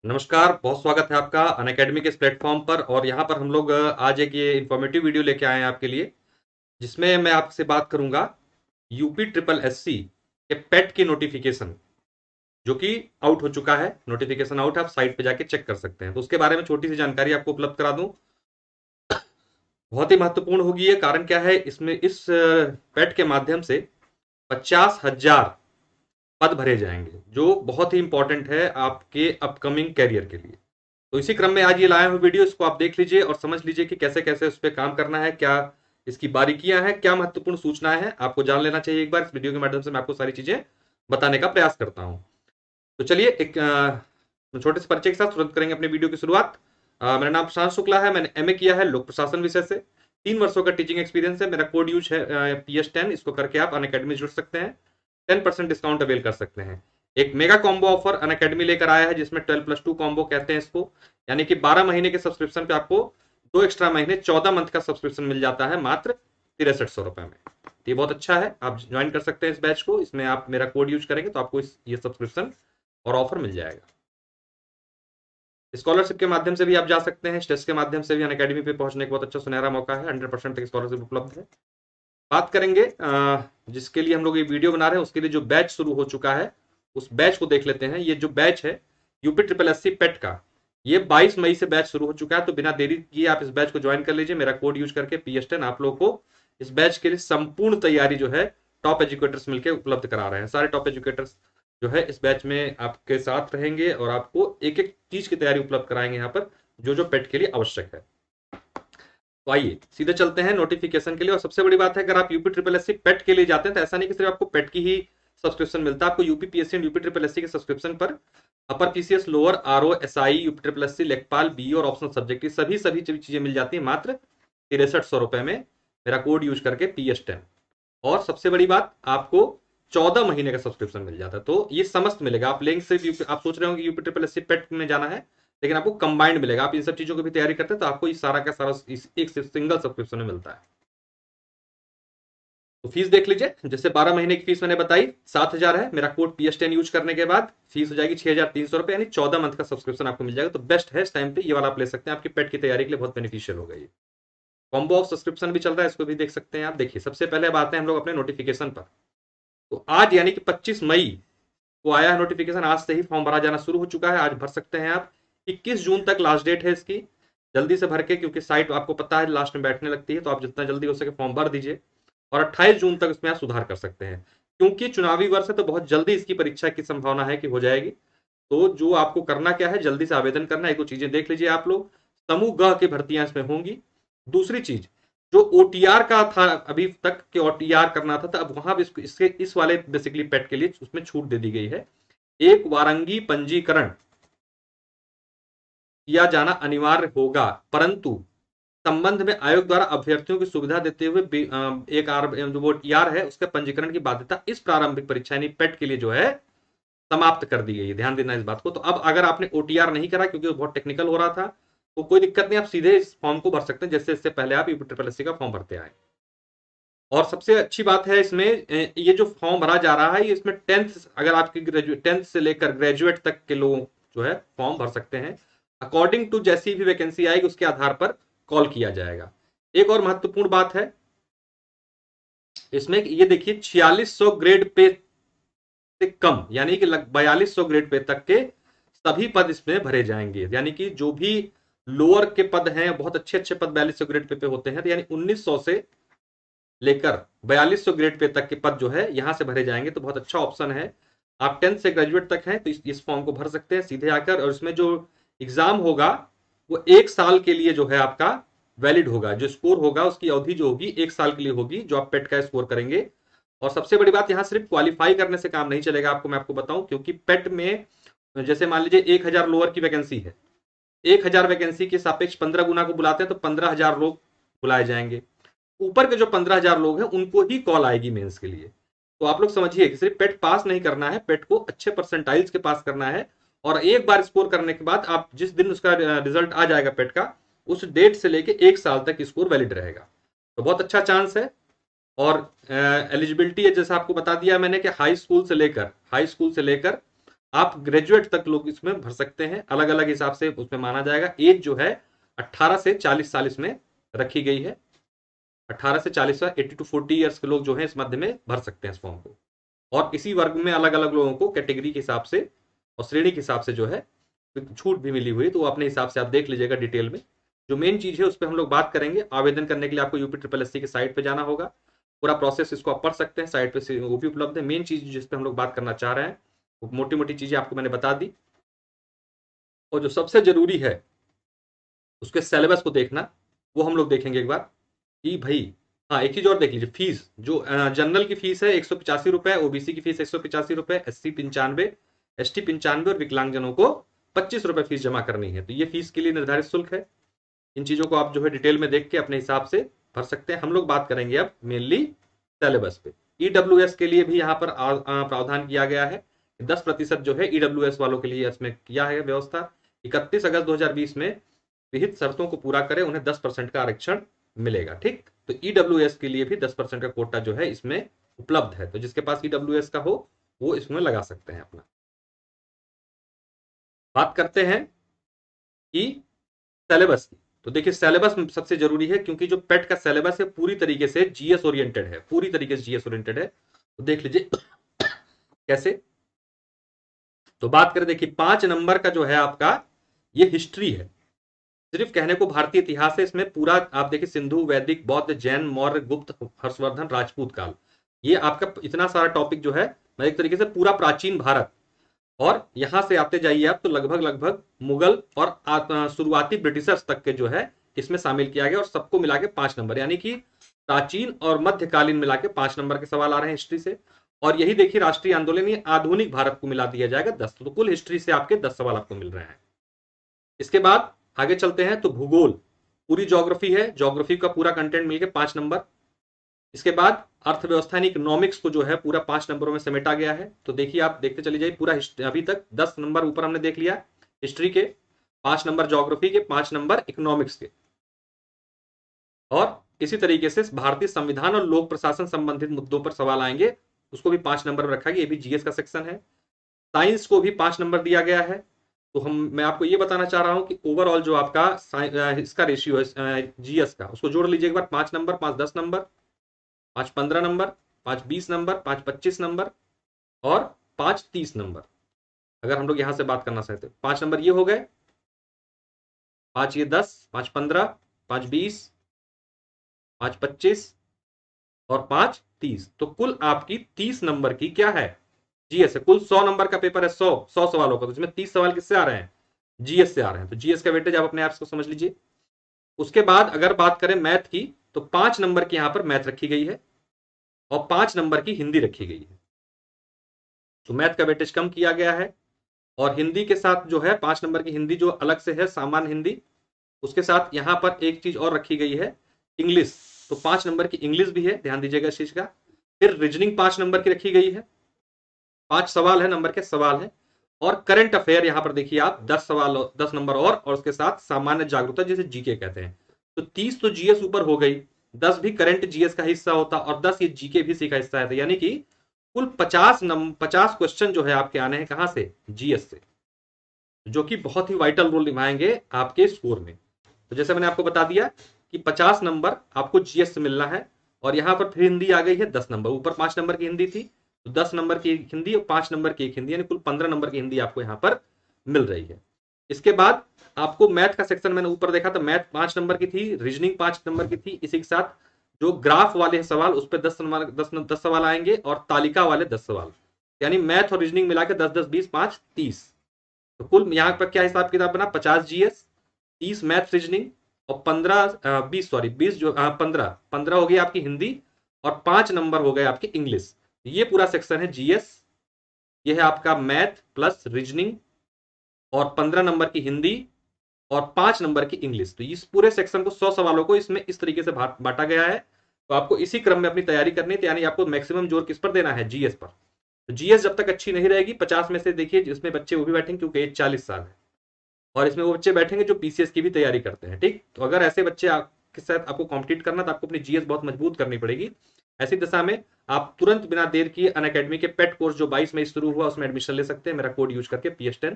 नमस्कार, बहुत स्वागत है आपका अनअकैडमी के इस प्लेटफॉर्म पर। और यहाँ पर हम लोग आज एक ये इन्फॉर्मेटिव वीडियो लेके आए हैं आपके लिए, जिसमें मैं आपसे बात करूंगा यूपी ट्रिपल एससी के पेट की नोटिफिकेशन, जो कि आउट हो चुका है। नोटिफिकेशन आउट है, आप साइट पे जाके चेक कर सकते हैं। तो उसके बारे में छोटी सी जानकारी आपको उपलब्ध करा दूं, बहुत ही महत्वपूर्ण होगी ये। कारण क्या है, इसमें इस पेट के माध्यम से 50,000 पद भरे जाएंगे, जो बहुत ही इंपॉर्टेंट है आपके अपकमिंग कैरियर के लिए। तो इसी क्रम में आज ये लाया हूँ वीडियो, इसको आप देख लीजिए और समझ लीजिए कि कैसे कैसे उस पर काम करना है, क्या इसकी बारीकियां हैं, क्या महत्वपूर्ण सूचनाएं हैं, आपको जान लेना चाहिए। एक बार इस वीडियो के माध्यम से मैं आपको सारी चीजें बताने का प्रयास करता हूँ। तो चलिए एक छोटे से परिचय के साथ तुरंत करेंगे अपने वीडियो की शुरुआत। मेरा नाम प्रशांत शुक्ला है, मैंने एमए किया है लोक प्रशासन विषय से। 3 वर्षों का टीचिंग एक्सपीरियंस है। मेरा कोड यूज है PS10। इसको करके आप अनअकैडमी जुड़ सकते हैं, 10% डिस्काउंट अवेल कर सकते हैं। एक मेगा कॉम्बो ऑफर अनअकैडमी लेकर आया है, जिसमें 12+2 कॉम्बो कहते हैं इसको, यानी कि 12 महीने के सब्सक्रिप्शन पे आपको 2 एक्स्ट्रा महीने 14 मंथ का सब्सक्रिप्शन मिल जाता है मात्र 6300 रुपए में। ये बहुत अच्छा है, आप ज्वाइन कर सकते हैं इस बैच को। इसमें आप मेरा कोड यूज करेंगे तो आपको ये सब्सक्रिप्शन और ऑफर मिल जाएगा। स्कॉलरशिप के माध्यम से भी आप जा सकते हैं, स्टेट्स के माध्यम से भी अनअकैडमी पे पहुंचने का बहुत अच्छा सुनहरा मौका है। 100% तक स्कॉलरशिप उपलब्ध है। बात करेंगे जिसके लिए हम लोग ये वीडियो बना रहे हैं, उसके लिए जो बैच शुरू हो चुका है, उस बैच को देख लेते हैं। ये जो बैच है यूपी ट्रिपल एससी पेट का, ये 22 मई से बैच शुरू हो चुका है। तो बिना देरी किए आप इस बैच को ज्वाइन कर लीजिए। मेरा कोड यूज करके PS10 आप लोगों को इस बैच के लिए संपूर्ण तैयारी जो है टॉप एजुकेटर्स मिलकर उपलब्ध करा रहे हैं। सारे टॉप एजुकेटर्स जो है इस बैच में आपके साथ रहेंगे और आपको एक एक चीज की तैयारी उपलब्ध कराएंगे यहाँ पर, जो जो पेट के लिए आवश्यक है। तो आइए सीधे चलते हैं नोटिफिकेशन के लिए। और सबसे बड़ी बात है, अगर आप यूपी ट्रिपल एससी पेट के लिए जाते हैं तो ऐसा नहीं कि सिर्फ आपको पेट की ही सब्सक्रिप्शन मिलता है। आपको यूपी पीएससी और यूपी ट्रिपल एससी के सब्सक्रिप्शन पर upper PCS, lower RO, SI, UP triple SC, लेखपाल, बी और ऑप्शनल सब्जेक्ट की सभी सभी चीजें मिल जाती है मात्र 6300 रुपए में, मेरा कोड यूज करके PS10। और सबसे बड़ी बात, आपको 14 महीने का सब्सक्रिप्शन मिल जाता है। तो ये समस्त मिलेगा। आप लेंगे सिर्फ आप सोच रहे हो कि यूपी ट्रिपल एससी पेट में जाना है, लेकिन आपको कंबाइंड मिलेगा। आप इन सब चीजों की भी तैयारी करते हैं तो आपको ये सारा का सारा एक सिंगल सब्सक्रिप्शन में मिलता है। तो फीस देख लीजिए, जैसे 12 महीने की फीस मैंने बताई 7,000 है। मेरा कोड PS10 यूज करने के बाद फीस हो जाएगी 6,300 रुपए, यानी 14 मंथ का सब्सक्रिप्शन आपको मिल जाएगा। तो बेस्ट है इस टाइम पे, ये वाला आप ले सकते हैं। आपकी पेट की तैयारी के लिए बहुत बेनिफिशियल होगा ये। कॉम्बो ऑफ सब्सक्रिप्शन भी चल रहा है, इसको भी देख सकते हैं आप। देखिए, सबसे पहले अब आते हैं हम लोग अपने नोटिफिकेशन पर। तो आज यानी कि 25 मई को आया है नोटिफिकेशन। आज से ही फॉर्म भरा जाना शुरू हो चुका है, आज भर सकते हैं आप। 21 जून तक लास्ट डेट है इसकी। जल्दी से भर के, क्योंकि साइट आपको पता है लास्ट में बैठने लगती है, तो आप जितना जल्दी हो सके फॉर्म भर दीजिए। और 28 जून तक इसमें आप सुधार कर सकते हैं, क्योंकि चुनावी वर्ष है तो बहुत जल्दी इसकी परीक्षा की संभावना है कि हो जाएगी। तो जो आपको करना क्या है, जल्दी से आवेदन करना है। एक दो चीजें देख लीजिए आप लोग। समूह ग की भर्तियां इसमें होंगी। दूसरी चीज, जो OTR का था अभी तक के OTR करना था, तो अब वहां भी इसके इस वाले बेसिकली पेट के लिए उसमें छूट दे दी गई है। एक वारंगी पंजीकरण किया जाना अनिवार्य होगा, परंतु संबंध में आयोग द्वारा अभ्यर्थियों की सुविधा देते हुए एक जो वो ER है उसके पंजीकरण की बाध्यता इस प्रारंभिक परीक्षा यानी पेट के लिए जो है समाप्त कर दी गई है। ध्यान देना इस बात को। तो अब अगर आपने OTR नहीं करा, क्योंकि वो बहुत टेक्निकल हो रहा था, तो कोई दिक्कत नहीं, आप सीधे इस फॉर्म को भर सकते हैं जैसे इससे पहले आप यूपी ट्रिपल एससी का फॉर्म भरते आए। और सबसे अच्छी बात है इसमें, ये जो फॉर्म भरा जा रहा है, ये इसमें 10th, अगर आपकी ग्रेजुएट 10th से लेकर ग्रेजुएट तक के लोग जो है फॉर्म भर सकते हैं। अकॉर्डिंग टू जैसी भी वैकेंसी आएगी उसके आधार पर कॉल किया जाएगा। एक और महत्वपूर्ण बात है इसमें, ये देखिए 4600 ग्रेड पे से कम, यानी कि 4200 ग्रेड पे तक के सभी पद इसमें भरे जाएंगे। यानी कि जो भी लोअर के पद हैं, बहुत अच्छे अच्छे पद 4200 ग्रेड पे होते हैं, तो यानी 1900 से लेकर 4200 ग्रेड पे तक के पद जो है यहां से भरे जाएंगे। तो बहुत अच्छा ऑप्शन है। आप 10th से ग्रेजुएट तक हैं तो इस फॉर्म को भर सकते हैं सीधे आकर। और इसमें जो एग्जाम होगा वो 1 साल के लिए जो है आपका वैलिड होगा। जो स्कोर होगा उसकी अवधि जो होगी 1 साल के लिए होगी, जो आप पेट का स्कोर करेंगे। और सबसे बड़ी बात, यहां सिर्फ क्वालिफाई करने से काम नहीं चलेगा, आपको मैं आपको बताऊं, क्योंकि पेट में जैसे मान लीजिए 1000 लोअर की वैकेंसी है, 1000 वैकेंसी के सापेक्ष 15 गुना को बुलाते हैं, तो 15,000 लोग बुलाए जाएंगे। ऊपर के जो 15,000 लोग हैं उनको ही कॉल आएगी मेंस के लिए। तो आप लोग समझिए कि सिर्फ पेट पास नहीं करना है, पेट को अच्छे परसेंटाइल्स के पास करना है। और एक बार स्कोर करने के बाद आप जिस दिन उसका रिजल्ट आ जाएगा पेट का, उस डेट से लेके 1 साल तक स्कोर वैलिड रहेगा। तो बहुत अच्छा चांस है। और एलिजिबिलिटी है, जैसा आपको बता दिया मैंने, कि हाई स्कूल से लेकर आप ग्रेजुएट तक लोग इसमें भर सकते हैं, अलग अलग हिसाब से उसमें माना जाएगा। एज जो है 18 से 40 साल इसमें रखी गई है। 18 से 40 साल, 80 टू 40 ईयर्स के लोग जो है इस मध्य में भर सकते हैं इस फॉर्म को। और इसी वर्ग में अलग अलग लोगों को कैटेगरी के हिसाब से और श्रेणी के हिसाब से जो है छूट भी मिली हुई, तो वो अपने हिसाब से आप देख लीजिएगा डिटेल में। जो मेन चीज है उस पर हम लोग बात करेंगे। आवेदन करने के लिए आपको यूपी ट्रिपल एस सी की साइट पे जाना होगा। पूरा प्रोसेस इसको आप पढ़ सकते हैं, साइट पे वो भी उपलब्ध है। मेन चीज जिस पे हम लोग बात करना चाह रहे हैं, वो मोटी मोटी चीजें आपको मैंने बता दी। और जो सबसे जरूरी है उसके सिलेबस को देखना, वो हम लोग देखेंगे एक बार कि भाई, हाँ एक चीज और देख लीजिए। फीस जो जनरल की फीस है 185 रुपए, ओबीसी की फीस 185 रुपए, एससी 95, एसटी 95 और विकलांगजनों को 25 रुपए फीस जमा करनी है। तो ये फीस के लिए निर्धारित शुल्क है। इन चीजों को आप जो है डिटेल में देख के अपने हिसाब से भर सकते हैं। हम लोग बात करेंगे अब मेनली सिलेबस पे। ईडब्ल्यूएस के लिए भी यहाँ पर प्रावधान किया गया है। 10% जो है ईडब्ल्यूएस वालों के लिए इसमें किया है व्यवस्था। 31 अगस्त 2020 में विहित शर्तों को पूरा करें उन्हें 10% का आरक्षण मिलेगा। ठीक, तो ईडब्ल्यूएस के लिए भी 10% का कोटा जो है इसमें उपलब्ध है। तो जिसके पास ईडब्ल्यूएस का हो वो इसमें लगा सकते हैं अपना। बात करते हैं कि सिलेबस की। तो देखिए सिलेबस सबसे जरूरी है, क्योंकि जो पेट का सिलेबस है पूरी तरीके से जीएस ओरिएंटेड है, पूरी तरीके से जीएस ओरिएंटेड है। तो देख लीजिए कैसे। तो बात करें, देखिए 5 नंबर का जो है आपका ये हिस्ट्री है। सिर्फ कहने को भारतीय इतिहास है, इसमें पूरा आप देखिए सिंधु, वैदिक, बौद्ध, जैन, मौर्य, गुप्त, हर्षवर्धन, राजपूत काल, ये आपका इतना सारा टॉपिक जो है, मैं एक तरीके से पूरा प्राचीन भारत, और यहां से आते जाइए आप तो लगभग लगभग मुगल और शुरुआती ब्रिटिशर्स तक के जो है इसमें शामिल किया गया। और सबको मिला के 5 नंबर, यानी कि प्राचीन और मध्यकालीन मिला के 5 नंबर के सवाल आ रहे हैं हिस्ट्री से। और यही देखिए राष्ट्रीय आंदोलन, ये आधुनिक भारत को मिला दिया जाएगा 10। तो कुल हिस्ट्री से आपके 10 सवाल आपको मिल रहे हैं। इसके बाद आगे चलते हैं तो भूगोल, पूरी ज्योग्राफी है, ज्योग्राफी का पूरा कंटेंट मिलकर 5 नंबर। इसके बाद अर्थव्यवस्था यानी इकोनॉमिक्स को जो है पूरा 5 नंबरों में समेटा गया है। तो देखिए आप देखते चले जाइए पूरा अभी तक 10 नंबर ऊपर हमने देख लिया हिस्ट्री के, 5 नंबर ज्योग्राफी के, 5 नंबर इकोनॉमिक्स के। और इसी तरीके से भारतीय संविधान और लोक प्रशासन संबंधित मुद्दों पर सवाल आएंगे, उसको भी 5 नंबर में रखा गया। ये भी जीएस का सेक्शन है। साइंस को भी 5 नंबर दिया गया है। तो मैं आपको ये बताना चाह रहा हूं कि ओवरऑल जो आपका इसका रेशियो है जीएस का, उसको जोड़ लीजिए एक बार। 5 number, 5 10 number, 5 15 number, 5 20 number, 5 25 number और 5 30 नंबर। अगर हम लोग यहां से बात करना चाहते हैं, 5 नंबर ये हो गए, 5 ये 10, 5 15, 5 20, 5 25 और 5 30। तो कुल आपकी 30 नंबर की क्या है, जीएस है। कुल 100 नंबर का पेपर है, 100 सवालों का, तो इसमें 30 सवाल किससे आ रहे हैं, जीएस से आ रहे हैं। तो जीएस का वेटेज आप अपने आप को समझ लीजिए। उसके बाद अगर बात करें मैथ की, तो 5 नंबर की यहां पर मैथ रखी गई है और 5 नंबर की हिंदी रखी गई है। तो मैथ का वेटेज कम किया गया है। और हिंदी के साथ जो है 5 नंबर की हिंदी जो अलग से है, सामान्य हिंदी, उसके साथ यहां पर एक चीज और रखी गई है, इंग्लिश। तो 5 नंबर की इंग्लिश भी है, ध्यान दीजिएगा इस चीज का। फिर रीजनिंग 5 नंबर की रखी गई है, 5 सवाल है, नंबर के सवाल है। और करंट अफेयर यहां पर देखिए आप 10 सवाल, 10 नंबर और उसके साथ सामान्य जागरूकता जिसे जीके कहते हैं। तो 30 तो जीएस ऊपर हो गई, 10 भी करंट जीएस का हिस्सा होता और 10 ये जीके भी सी का हिस्सा है। यानी कि कुल 50 क्वेश्चन जो है आपके आने हैं कहां से, जीएस से, जो कि बहुत ही वाइटल रोल निभाएंगे आपके स्कोर में। तो जैसे मैंने आपको बता दिया कि 50 नंबर आपको जीएस से मिलना है। और यहां पर फिर हिंदी आ गई है 10 नंबर, ऊपर 5 नंबर की हिंदी थी, तो 10 नंबर की एक हिंदी और 5 नंबर की एक हिंदी, यानी कुल 15 नंबर की हिंदी आपको यहां पर मिल रही है। इसके बाद आपको मैथ का सेक्शन मैंने ऊपर देखा तो मैथ 5 नंबर की थी, रीजनिंग 5 नंबर की थी। इसी के साथ जो ग्राफ वाले सवाल उस पर 10 नंबर 10 सवाल आएंगे और तालिका वाले 10 सवाल, यानी मैथ और रीजनिंग मिलाकर 10 10 20 5 30। तो कुल यहाँ पर क्या हिसाब किताब बना, 50 जीएस, 30 मैथ रीजनिंग और 20 जो 15 हो गई आपकी हिंदी और 5 नंबर हो गए आपके इंग्लिश। ये पूरा सेक्शन है जीएस। ये है आपका मैथ प्लस रीजनिंग और 15 नंबर की हिंदी और 5 नंबर की इंग्लिश। तो इस पूरे सेक्शन को 100 सवालों को इसमें इस तरीके से बांटा गया है। तो आपको इसी क्रम में अपनी तैयारी करनी है, यानी आपको मैक्सिमम जोर किस पर देना है, जीएस पर। तो जीएस जब तक अच्छी नहीं रहेगी, 50 में से देखिए जिसमें बच्चे वो भी बैठेंगे, क्योंकि एज 40 साल है, और इसमें वो बच्चे बैठेंगे जो पीसीएस की भी तैयारी करते हैं। ठीक, तो अगर ऐसे बच्चे आपके साथ आपको कॉम्पिट करना, तो आपको अपनी जीएस बहुत मजबूत करनी पड़ेगी। ऐसी दशा में आप तुरंत बिना देर किए अनअकैडमी के पेट कोर्स जो 22 मई शुरू हुआ उसमें एडमिशन ले सकते हैं मेरा कोड यूज करके PS10।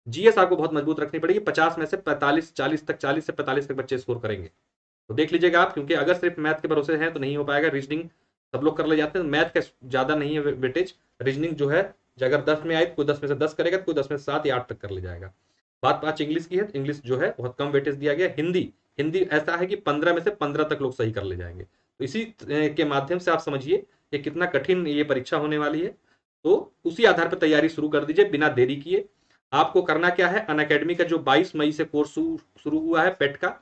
जीएस आपको बहुत मजबूत रखनी पड़ेगी, 50 में से 45 40 तक, 40 से 45 तक बच्चे स्कोर करेंगे, तो देख लीजिएगा आप, क्योंकि अगर सिर्फ मैथ के भरोसे हैं तो नहीं हो पाएगा। रीजनिंग सब लोग कर ले जाते हैं, मैथ का ज्यादा नहीं है वेटेज, रीजनिंग जो है अगर 10 में आए, कोई 10 में से 10 करेगा, कोई 10 में से 7 या 8 तक कर ले जाएगा। बात 5 इंग्लिश की है, इंग्लिश जो है बहुत कम वेटेज दिया गया। हिंदी हिंदी ऐसा है कि 15 में से 15 तक लोग सही कर ले जाएंगे, तो इसी के माध्यम से आप समझिए कि कितना कठिन ये परीक्षा होने वाली है। तो उसी आधार पर तैयारी शुरू कर दीजिए बिना देरी किए। आपको करना क्या है, अनअकैडमी का जो 22 मई से कोर्स शुरू हुआ है पेट का,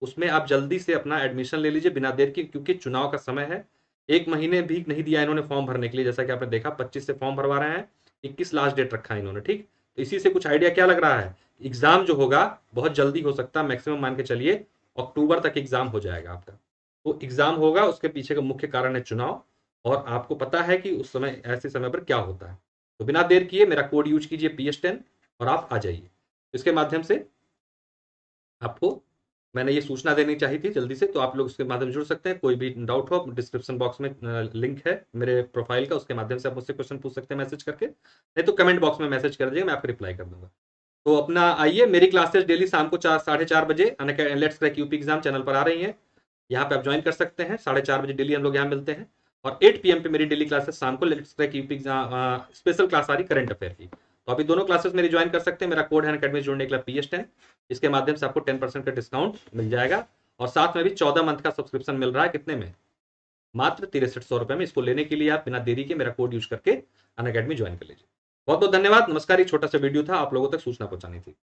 उसमें आप जल्दी से अपना एडमिशन ले लीजिए बिना देर के, क्योंकि चुनाव का समय है। 1 महीने भी नहीं दिया इन्होंने फॉर्म भरने के लिए, जैसा कि आपने देखा 25 से फॉर्म भरवा रहे हैं, 21 लास्ट डेट रखा है इन्होंने, ठीक। तो इसी से कुछ आइडिया क्या लग रहा है, एग्जाम जो होगा बहुत जल्दी हो सकता है, मैक्सिमम मान के चलिए अक्टूबर तक एग्जाम हो जाएगा आपका। तो एग्जाम होगा, उसके पीछे का मुख्य कारण है चुनाव, और आपको पता है कि उस समय ऐसे समय पर क्या होता है। तो बिना देर किए मेरा कोड यूज कीजिए PS10 और आप आ जाइए। इसके माध्यम से आपको मैंने ये सूचना देनी चाहिए थी जल्दी से, तो आप लोग उसके माध्यम से जुड़ सकते हैं। कोई भी डाउट हो, डिस्क्रिप्शन बॉक्स में लिंक है मेरे प्रोफाइल का, उसके माध्यम से आप मुझसे क्वेश्चन पूछ सकते हैं मैसेज करके, नहीं तो कमेंट बॉक्स में मैसेज कर दीजिए, मैं आपको रिप्लाई कर दूंगा। तो अपना आइए, मेरी क्लासेस डेली शाम को 4 साढ़े 4 बजे let's crack UP exam channel पर आ रही हैं, यहाँ पे आप ज्वाइन कर सकते हैं। 4:30 बजे डेली हम लोग यहाँ मिलते हैं, और 8 PM पे मेरी डेली क्लासेस शाम को let's crack UP exam special class आ रही करंट अफेयर की, तो अभी दोनों क्लासेस मेरी ज्वाइन कर सकते हैं। मेरा कोड है अनअकैडमी जुड़ने के लिए PS10, इसके माध्यम से आपको 10% का डिस्काउंट मिल जाएगा, और साथ में भी 14 मंथ का सब्सक्रिप्शन मिल रहा है, कितने में, मात्र 6300 रुपए में। इसको लेने के लिए आप बिना देरी के मेरा कोड यूज करके अनअकैडमी ज्वाइन कर लीजिए। बहुत बहुत धन्यवाद, नमस्कार। ये छोटा सा वीडियो था, आप लोगों तक सूचना पहुंचानी थी।